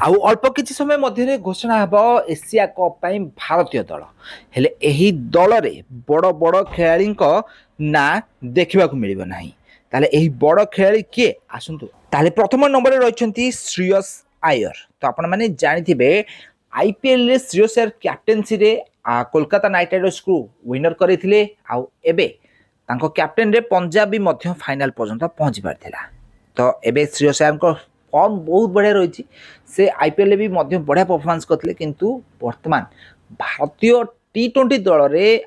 आउ अल्प किछि समय मध्य घोषणा हेब एशिया कप पई भारतीय दल हेले एही दल रे बड़ बड़ खेलाड़ी ना देखा मिल ना ताले एही बड़ खेलाड़ी किए आसतु ताले प्रथम नंबर रही श्रेयस आयर तो आपण मैंने जानी आईपीएल रे श्रेयस आयर कैप्टेनसी रे कोलकाता नाइट राइडर्स को विनर करते आउ एबे तांको कैप्टेन रे पंजाब भी मध्य फाइनल पर्यंत पहुंची पारथिला तो एबे श्रेयस आयर फॉर्म बहुत बढ़िया रही से आईपीएल भी मध्य बढ़िया परफॉर्मेंस करते किंतु वर्तमान भारतीय टी20 दल में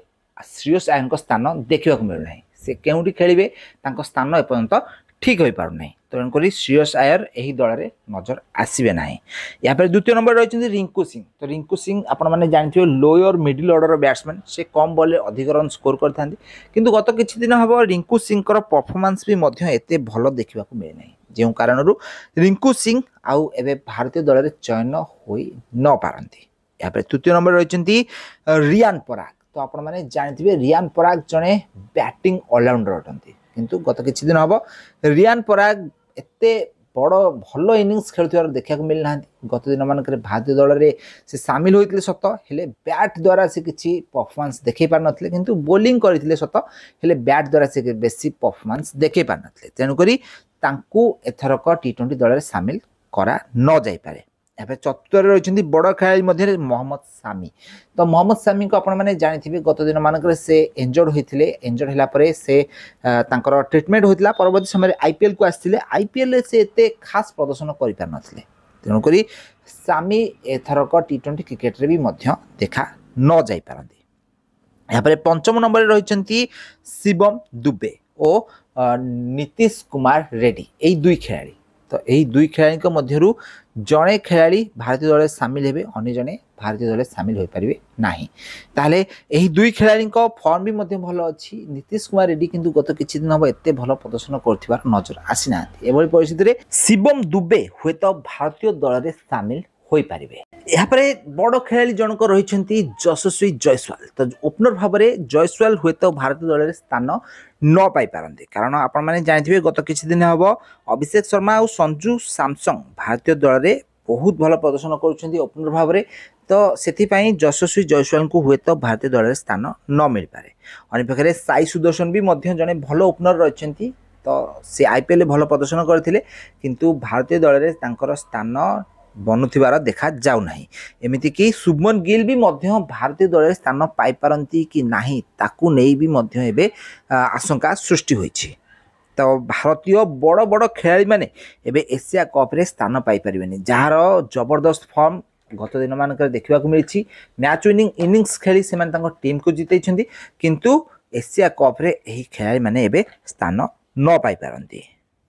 श्रेयस आयर स्थान देखा मिलूना से केउठी खेलिबे तांको स्थान एपर्यंत ठीक हो पारना तेणुक श्रेयस आयर यही दल में नजर आसबे ना यहाँ पर द्वितीय नंबर रही रिंकू सिंह तो रिंकू सिंह आपण मैंने जानते लोअर मिडिल ऑर्डर बैट्समैन से कम बॉल अधिक रन स्कोर करते किंतु गत किछि दिन हम रिंकू सिंह परफॉर्मेंस भी एते भल देखा मिले ना जो कारण रिंकू सिंह आउ एबे भारतीय दल में चयन हो न पारती यहाँ पर तृतीय नंबर रही रियान पराग तो आपण मैंने जानते रियान पराग जड़े बैटिंग ऑलराउंडर अटंती किंतु गत किछि दिन हम रियान पराग एते बड़ भल इनिंग्स खेलुथिबार देखा मिलना गत दिन मानक भारतीय दल में से सामिल होते सत हेले बैट द्वारा से किसी परफॉर्मेंस देखे पार नथिले किंतु बोलिंग करथिले सत हेले बैट द्वारा से बेसी परफॉर्मेंस देखे पार नथिले तेणुकरी तांकू एथरक टी20 दल में सामिल करा न जाई पारे यहाँ चतुर्थ रही बड़ खेलाड़ी मध्य मोहम्मद सामी तो मोहम्मद सामी को आपण मैंने जानी गत दिन मानक से इंजर्ड होते इंजर्ड होगा से ट्रिटमेंट होता परवर्त समय आईपीएल को आसते आईपीएल से एते खास प्रदर्शन कर पार नथिले तेणुक सामी एथरक टी20 क्रिकेट रे भी मध्य देखा न जाई पारंती यहाँ पर पंचम नंबर रही शिवम दुबे और नीतीश कुमार रेड्डी यही दुई खेलाड़ी तो यही दुई खेलाड़ी मध्यरु जड़े खेलाड़ी भारतीय दल में सामिल हेबे अन्य जने भारतीय दल में सामिल हो पारे ना ताहले यही दुई खेलाड़ी फॉर्म भी मध्य भल अच्छी नीतीश कुमार रेड्डी किंतु गत किछि दिन हम एते भल प्रदर्शन करथिबार नजर आसी ना एभली परिस्थिति रे शिवम दुबे हुए तो भारतीय दल में सामिल हो पारे यहाँ पर बड़ खेलाड़ी जनक रही यशस्वी जयसवाल तो ओपनर भाव में जयसवाल हुए तो भारतीय दल में स्थान न पाई पारंती कारण आपण मैंने जानते गत किछि दिन हम अभिषेक शर्मा और संजू सैमसंग भारतीय दल में बहुत भल प्रदर्शन कर ओपनर भाव में तो से यशस्वी जयसवाल को हुए तो भारतीय दल में स्थान न मिल पारे अन्य पाखे साई सुदर्शन भी जड़े भल ओपनर रही तो सी आईपीएल भल प्रदर्शन करते किंतु भारतीय दल में स्थान बनुथिबार देखा जाऊ नाही एमिति कि शुभमन गिल भी भारतीय दल में स्थान पाई पारंती कि नाही ताकू नहीं भी एबे आशंका सृष्टि होईछि तो भारतीय बड़ बड़ खेलाड़ी माने एबे एशिया कप रे स्थान पाई परिबेनी जार जबरदस्त फॉर्म गत दिन मानक देखा मिली मैच विनिंग इनिंग्स खेली से टीम को जितैछंती किंतु एशिया कप रे एही खेलाड़ी माने एबे स्थान न पाई पारंती।